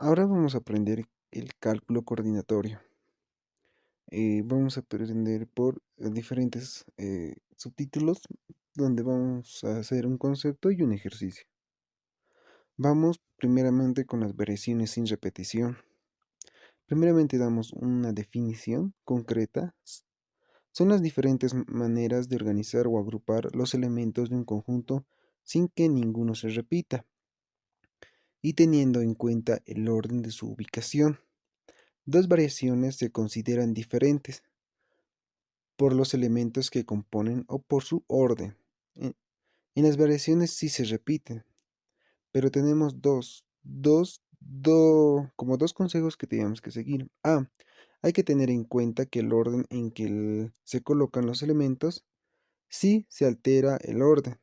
Ahora vamos a aprender el cálculo coordinatorio. Vamos a aprender por diferentes subtítulos donde vamos a hacer un concepto y un ejercicio. Vamos primeramente con las variaciones sin repetición. Primeramente damos una definición concreta. Son las diferentes maneras de organizar o agrupar los elementos de un conjunto sin que ninguno se repita y teniendo en cuenta el orden de su ubicación. Dos variaciones se consideran diferentes por los elementos que componen o por su orden. En, en las variaciones sí se repiten, pero tenemos como dos consejos que tenemos que seguir. Hay que tener en cuenta que el orden en que se colocan los elementos, sí se altera el orden,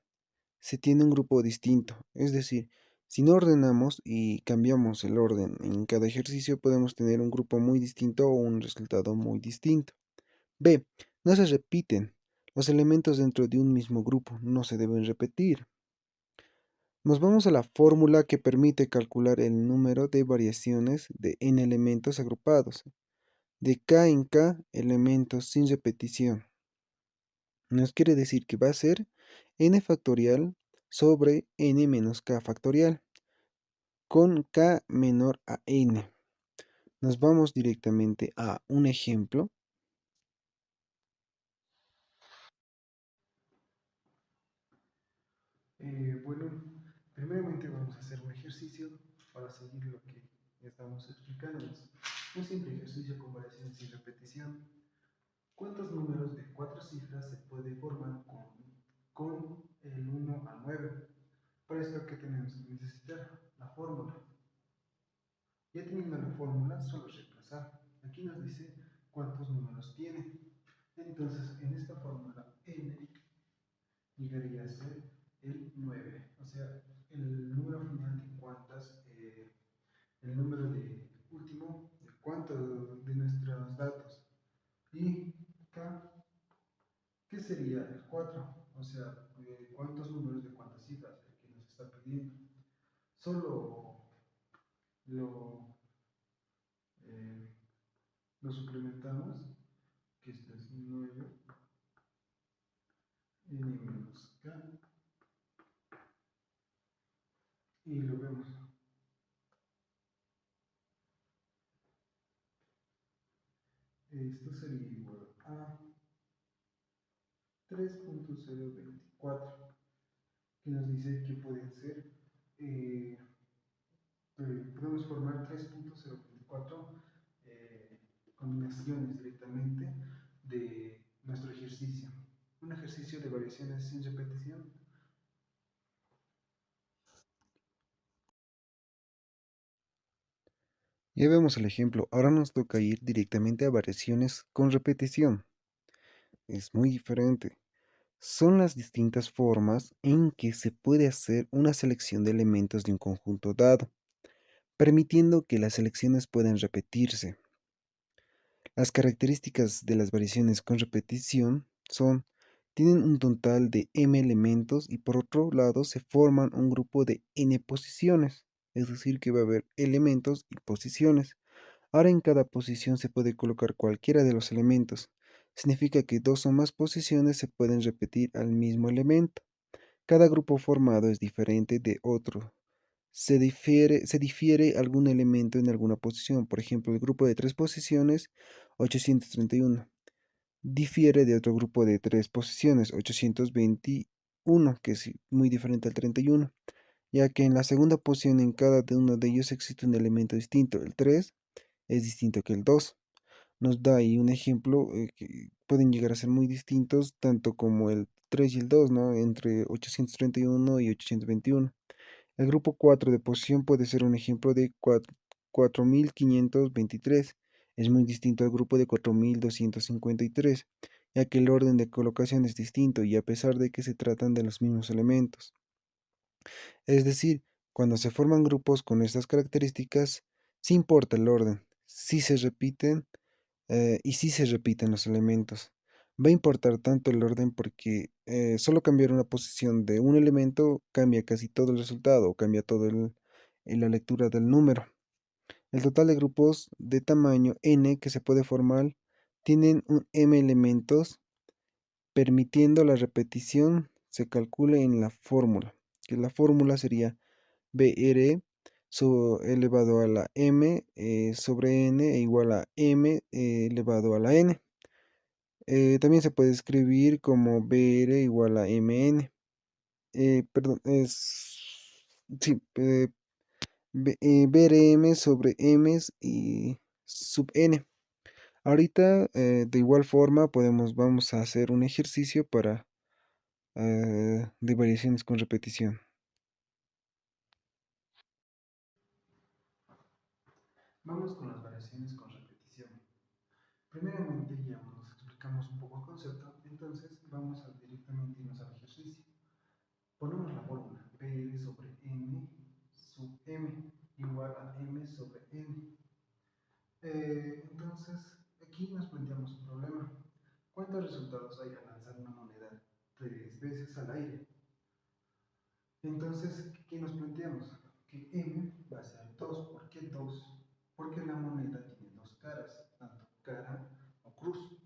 se tiene un grupo distinto. Es decir, si no ordenamos y cambiamos el orden en cada ejercicio, podemos tener un grupo muy distinto o un resultado muy distinto. B. No se repiten. Los elementos dentro de un mismo grupo no se deben repetir. Nos vamos a la fórmula que permite calcular el número de variaciones de n elementos agrupados, de k en k elementos sin repetición. Nos quiere decir que va a ser n factorial sobre n menos k factorial, con k menor a n. Nos vamos directamente a un ejemplo. Bueno, primeramente vamos a hacer un ejercicio para seguir lo que estamos explicándonos. Un simple ejercicio con variaciones y repetición. ¿Cuántos números de cuatro cifras se puede formar con el 1 al 9? Para esto, ¿qué tenemos que necesitar? La fórmula. Ya teniendo la fórmula, solo reemplazar. Aquí nos dice cuántos números tiene. Entonces, en esta fórmula, n llegaría a ser el 9. O sea, el número final de cuántas, el número de último de cuántos de nuestros datos. Y K, ¿qué sería el 4? O sea, cuántos números de cuántas cifras el que nos está pidiendo. Solo lo, eh, lo suplementamos, que esto es 9 n menos K, y lo vemos. Esto sería igual a 3.024, que nos dice que pueden ser, eh, podemos formar 3.024 combinaciones directamente de nuestro ejercicio. Un ejercicio de variaciones sin repetición. Ya vemos el ejemplo, ahora nos toca ir directamente a variaciones con repetición. Es muy diferente. Son las distintas formas en que se puede hacer una selección de elementos de un conjunto dado, permitiendo que las selecciones puedan repetirse. Las características de las variaciones con repetición son, tienen un total de m elementos y por otro lado se forman un grupo de n posiciones, es decir que va a haber elementos y posiciones. Ahora en cada posición se puede colocar cualquiera de los elementos. Significa que dos o más posiciones se pueden repetir al mismo elemento. Cada grupo formado es diferente de otro. Se difiere algún elemento en alguna posición. Por ejemplo, el grupo de tres posiciones, 831. Difiere de otro grupo de tres posiciones, 821, que es muy diferente al 31, ya que en la segunda posición en cada uno de ellos existe un elemento distinto. El 3 es distinto que el 2. Nos da ahí un ejemplo que pueden llegar a ser muy distintos, tanto como el 3 y el 2, ¿no? Entre 831 y 821. El grupo 4 de posición puede ser un ejemplo de 4523. Es muy distinto al grupo de 4253, ya que el orden de colocación es distinto y a pesar de que se tratan de los mismos elementos. Es decir, cuando se forman grupos con estas características, sí importa el orden, sí se repiten y sí se repiten los elementos. Va a importar tanto el orden porque solo cambiar una posición de un elemento cambia casi todo el resultado o cambia todo la lectura del número. El total de grupos de tamaño n que se puede formar tienen un m elementos, permitiendo la repetición se calcule en la fórmula, que la fórmula sería BR elevado a la m sobre n e igual a m elevado a la n. También se puede escribir como BR igual a MN. Perdón, sí, BRM sobre M y sub N. Ahorita, de igual forma, vamos a hacer un ejercicio para de variaciones con repetición. Vamos con las variaciones con repetición. Primeramente ya nos explicamos un poco el concepto, entonces vamos a directamente irnos al ejercicio. Ponemos la fórmula PR sobre N sub M igual a M sobre N. Entonces, aquí nos planteamos un problema. ¿Cuántos resultados hay al lanzar una moneda 3 veces al aire? Entonces, ¿qué nos planteamos? Que M va a ser 2. ¿Por qué 2? Porque la moneda tiene dos caras, tanto cara o cruz.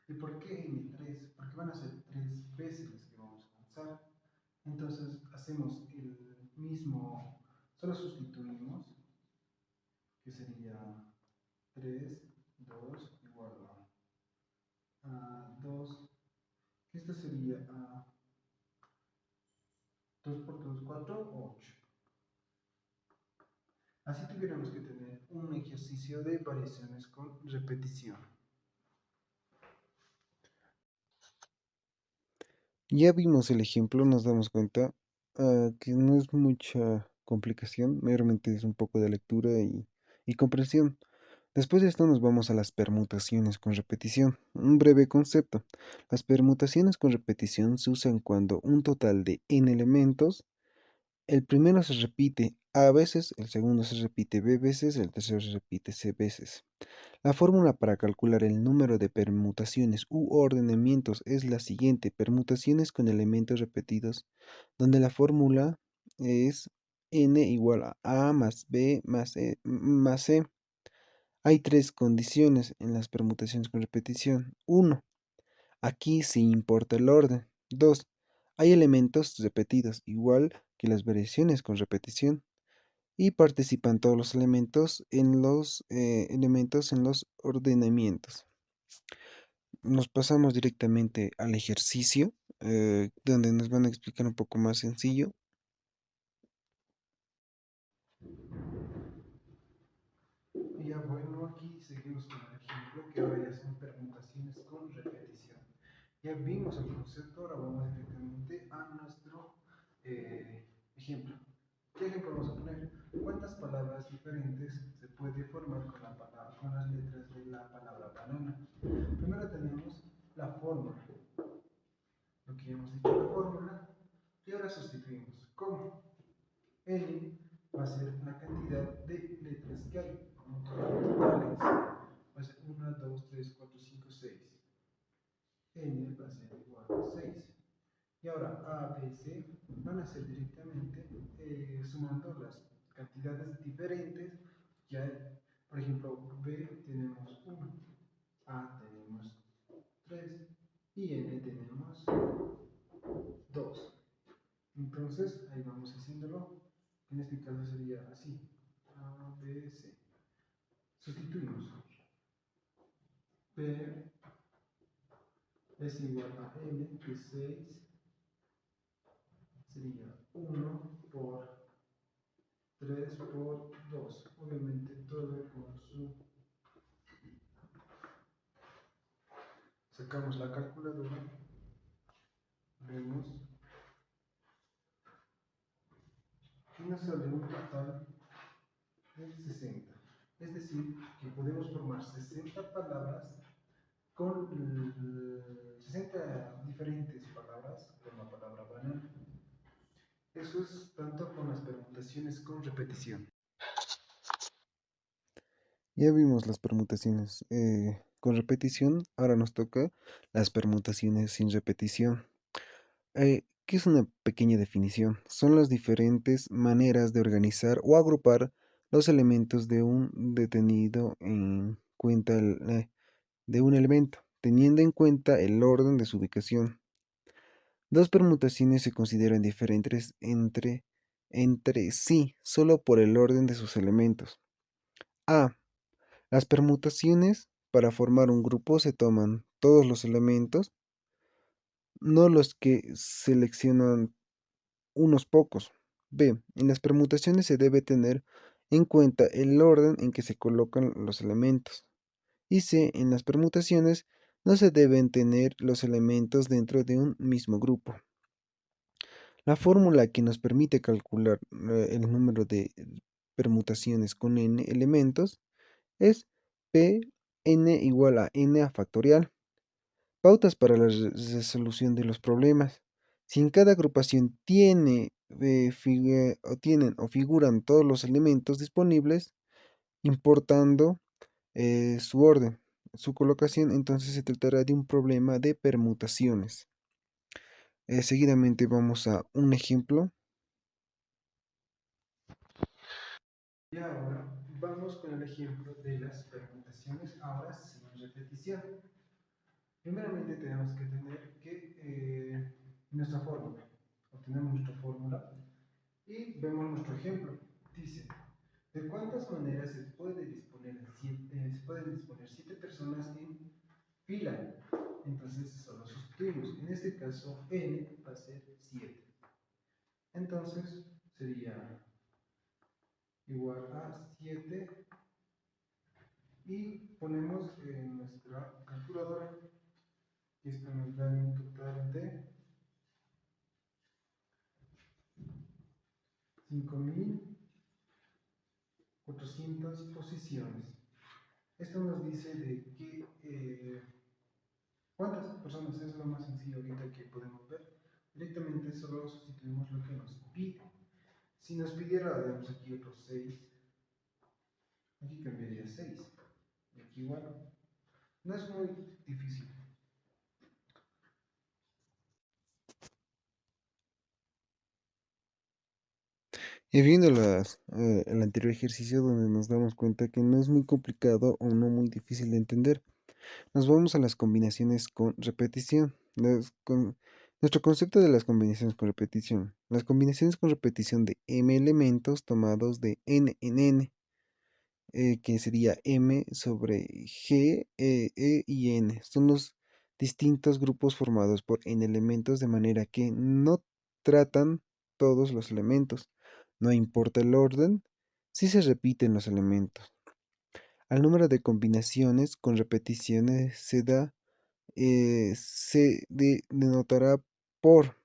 ¿Y por qué N 3? Porque van a ser 3 veces las que vamos a lanzar. Entonces, hacemos el mismo, solo sustituimos, que sería 3, 2 igual a 2. Esto sería a 2 por 2, 4, 8. Así tuviéramos que tener un ejercicio de variaciones con repetición. Ya vimos el ejemplo, nos damos cuenta que no es mucha complicación, meramente es un poco de lectura y comprensión. Después de esto nos vamos a las permutaciones con repetición. Un breve concepto. Las permutaciones con repetición se usan cuando un total de n elementos, el primero se repite a veces, el segundo se repite b veces, el tercero se repite c veces. La fórmula para calcular el número de permutaciones u ordenamientos es la siguiente: permutaciones con elementos repetidos, donde la fórmula es n igual a más b más, más c. Hay tres condiciones en las permutaciones con repetición. 1. Aquí sí importa el orden. 2. Hay elementos repetidos, igual que las variaciones con repetición. Y participan todos los elementos en los ordenamientos. Nos pasamos directamente al ejercicio, donde nos van a explicar un poco más sencillo. Y ya bueno, aquí seguimos con el ejemplo que ahora ya son permutaciones con repetición. Ya vimos el concepto, ahora vamos directamente a nuestro ejemplo. ¿Qué ejemplo vamos a poner? ¿Cuántas palabras diferentes se puede formar con las letras de la palabra banana? Primero tenemos la fórmula, lo que ya hemos dicho, la fórmula, y ahora sustituimos. ¿Cómo? N va a ser la cantidad de letras que hay, como totales. Va a ser 1, 2, 3, 4, 5, 6. N va a ser igual a 6. Y ahora A, B, C van a ser directamente sumando las cantidades diferentes que hay. Por ejemplo, B tenemos 1, A tenemos 3 y N tenemos 2. Entonces, ahí vamos haciéndolo. En este caso sería así. A, B, C. Sustituimos. P es igual a N, que es 6. Sería 1 por 3 por 2. Obviamente todo por su. Sacamos la calculadora. Vemos. Y nos sale un total de 60. Es decir, que podemos formar 60 palabras con 60 diferentes palabras con la palabra banana. Eso es tanto con las permutaciones con repetición. Ya vimos las permutaciones con repetición, ahora nos toca las permutaciones sin repetición. ¿Qué es una pequeña definición? Son las diferentes maneras de organizar o agrupar los elementos de un detenido en cuenta de un elemento, teniendo en cuenta el orden de su ubicación. Dos permutaciones se consideran diferentes entre sí solo por el orden de sus elementos. A. Las permutaciones para formar un grupo se toman todos los elementos, no los que seleccionan unos pocos. B. En las permutaciones se debe tener en cuenta el orden en que se colocan los elementos. Y C. En las permutaciones no se deben tener los elementos dentro de un mismo grupo. La fórmula que nos permite calcular el número de permutaciones con n elementos es Pn igual a n a factorial. Pautas para la resolución de los problemas. Si en cada agrupación tienen o figuran todos los elementos disponibles, importando su orden, su colocación, entonces se tratará de un problema de permutaciones. Seguidamente vamos a un ejemplo. Y ahora vamos con el ejemplo de las permutaciones, ahora sin repetición. Primeramente tenemos que tener que nuestra fórmula. Obtenemos nuestra fórmula y vemos nuestro ejemplo. Dice, ¿de cuántas maneras se pueden disponer siete personas en fila? Entonces solo sustituimos. En este caso, n va a ser 7. Entonces sería igual a 7 y ponemos en nuestra calculadora y esto nos da un total de 5.400 posiciones. Esto nos dice de que cuántas personas es lo más sencillo ahorita que podemos ver. Directamente solo sustituimos lo que nos pide. Si nos pidiera, digamos aquí otros 6, aquí cambiaría 6. Y aquí igual. No es muy difícil. Y viendo el anterior ejercicio donde nos damos cuenta que no es muy complicado o no muy difícil de entender, nos vamos a las combinaciones con repetición. Nuestro concepto de las combinaciones con repetición. Las combinaciones con repetición de m elementos tomados de n en n, que sería m sobre g, y n. Son los distintos grupos formados por n elementos de manera que no tratan todos los elementos. No importa el orden, si se repiten los elementos. Al número de combinaciones con repeticiones se denotará por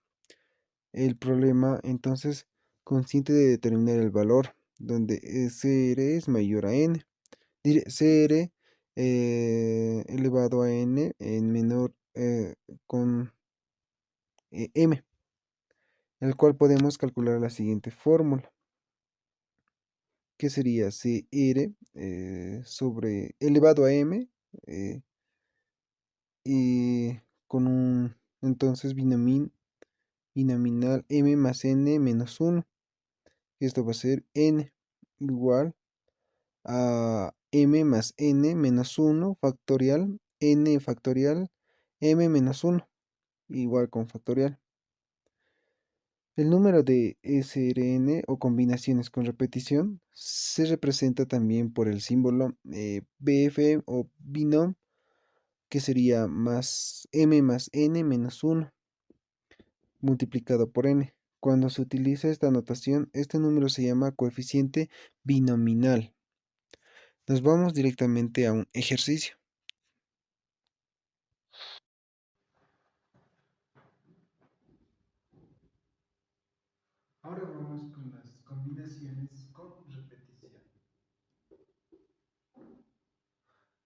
el problema, entonces, consiste de determinar el valor, donde CR es mayor a n. CR elevado a n en menor con m, el cual podemos calcular la siguiente fórmula, que sería CR sobre elevado a m y con un entonces binominal m más n menos 1. Esto va a ser n igual a m más n menos 1 factorial n factorial m menos 1 igual con factorial. El número de SRN o combinaciones con repetición se representa también por el símbolo BF o binom, que sería más m más n menos 1 multiplicado por n. Cuando se utiliza esta notación, este número se llama coeficiente binominal. Nos vamos directamente a un ejercicio. Ahora vamos con las combinaciones con repetición.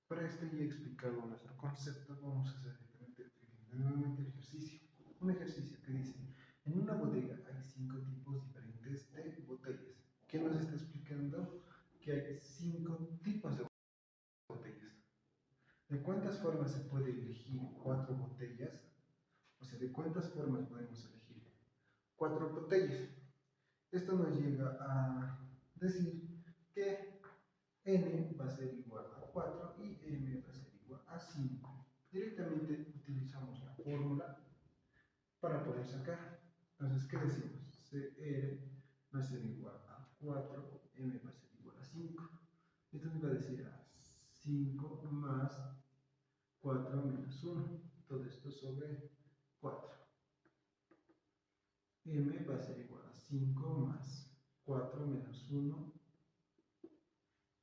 Para esto ya he explicado nuestro concepto, vamos a hacer nuevamente el ejercicio. Un ejercicio que dice, en una bodega hay 5 tipos diferentes de botellas. ¿Qué nos está explicando? Que hay 5 tipos de botellas. ¿De cuántas formas se puede elegir 4 botellas? O sea, ¿de cuántas formas podemos elegir 4 botellas? Esto nos llega a decir que sacar. Entonces, ¿qué decimos? CR va a ser igual a 4, M va a ser igual a 5. Esto nos va a decir a 5 más 4 menos 1. Todo esto sobre 4. M va a ser igual a 5 más 4 menos 1.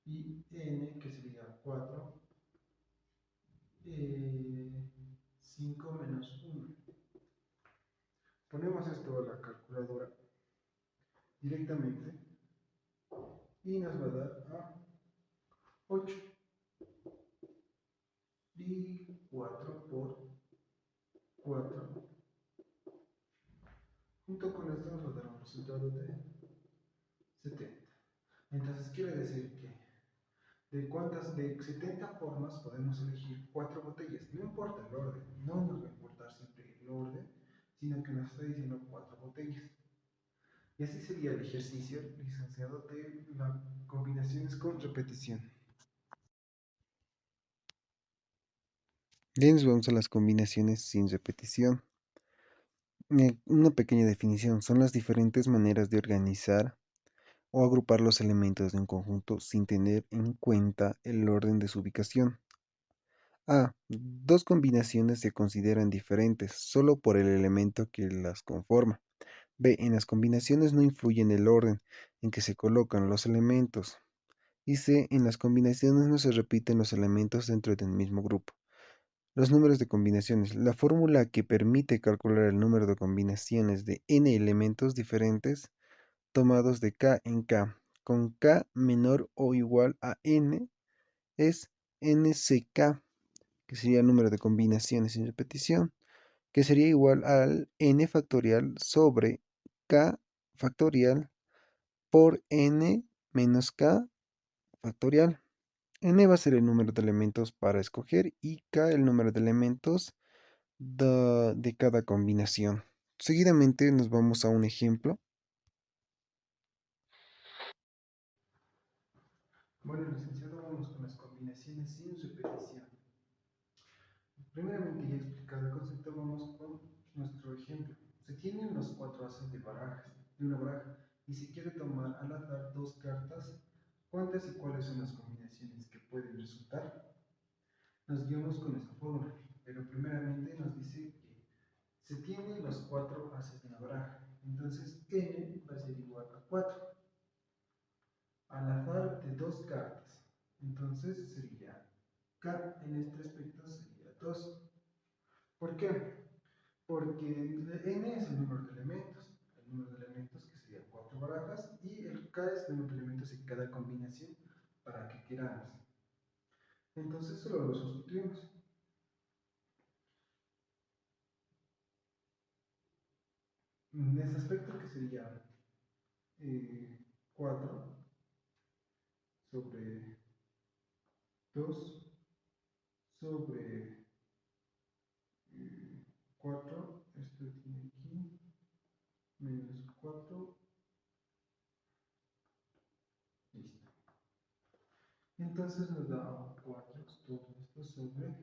Y N, que sería 4, 5 menos 1. Ponemos esto a la calculadora directamente y nos va a dar a 8. Y 4 por 4. Junto con esto nos va a dar un resultado de 70. Entonces quiere decir que de 70 formas podemos elegir 4 botellas. No importa el orden, no nos va a importar siempre el orden, sino que nos está diciendo 4 botellas. Y así sería el ejercicio, licenciado, de las combinaciones con repetición. Ya nos vamos a las combinaciones sin repetición. Una pequeña definición son las diferentes maneras de organizar o agrupar los elementos de un conjunto sin tener en cuenta el orden de su ubicación. A. Dos combinaciones se consideran diferentes solo por el elemento que las conforma. B. En las combinaciones no influye en el orden en que se colocan los elementos. Y C. En las combinaciones no se repiten los elementos dentro del mismo grupo. Los números de combinaciones. La fórmula que permite calcular el número de combinaciones de n elementos diferentes tomados de k en k, con k menor o igual a n, es nck, que sería el número de combinaciones sin repetición, que sería igual al n factorial sobre k factorial por n menos k factorial. N va a ser el número de elementos para escoger y k el número de elementos de cada combinación. Seguidamente nos vamos a un ejemplo. Bueno, licenciado, vamos con las combinaciones sin repetición. Primeramente, ya explicado el concepto, vamos con nuestro ejemplo. Se tienen los 4 haces de una baraja, y se quiere tomar al azar 2 cartas. ¿Cuántas y cuáles son las combinaciones que pueden resultar? Nos guiamos con esta fórmula, pero primeramente nos dice que se tienen los 4 haces de una baraja. Entonces, n va a ser igual a 4 al azar de 2 cartas. Entonces sería k en este aspecto sería 2. ¿Por qué? Porque n es el número de elementos. El número de elementos que sería 4 barajas y el k es el número de elementos en cada combinación para que queramos. Entonces solo lo sustituimos. En ese aspecto que sería 4 sobre 2 sobre 4, esto tiene aquí, menos 4, listo. Entonces nos da 4, todo esto sobre,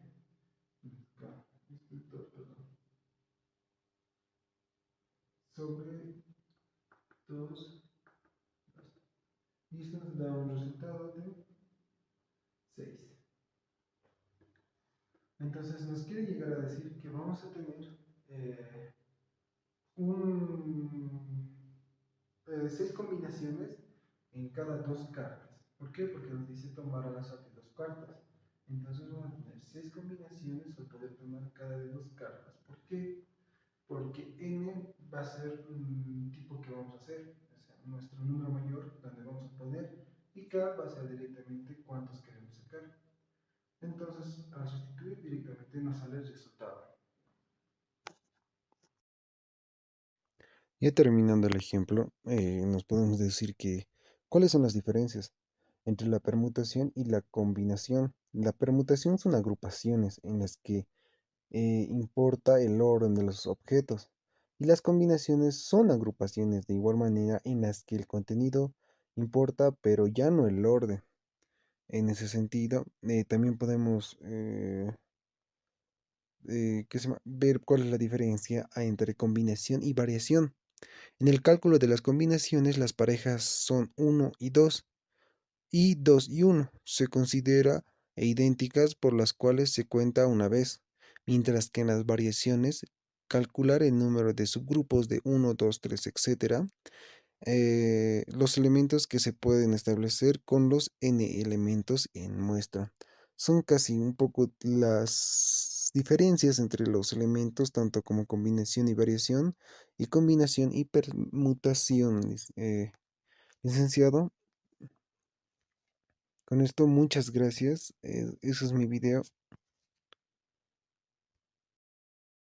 sobre 2, y esto nos da un resultado de 6. Entonces nos quiere llegar a decir que vamos a tener un 6 combinaciones en cada 2 cartas. ¿Por qué? Porque nos dice tomar al azar de 2 cartas. Entonces vamos a tener 6 combinaciones al poder tomar cada de 2 cartas. ¿Por qué? Porque n va a ser un tipo que vamos a hacer, o sea, nuestro número mayor donde vamos a poner, y k va a ser directamente cuántos queremos sacar. Entonces, al sustituir directamente nos sale el resultado. Ya terminando el ejemplo, nos podemos decir que ¿cuáles son las diferencias entre la permutación y la combinación? La permutación son agrupaciones en las que importa el orden de los objetos y las combinaciones son agrupaciones de igual manera en las que el contenido importa pero ya no el orden. En ese sentido, también podemos ver cuál es la diferencia entre combinación y variación. En el cálculo de las combinaciones, las parejas son uno y 2 y 2 y uno se considera idénticas por las cuales se cuenta una vez, mientras que en las variaciones, calcular el número de subgrupos de uno 2 3 etcétera, los elementos que se pueden establecer con los n elementos en muestra. Son casi un poco las diferencias entre los elementos, tanto como combinación y variación, y combinación y permutación, licenciado. Con esto, muchas gracias. Eso es mi video.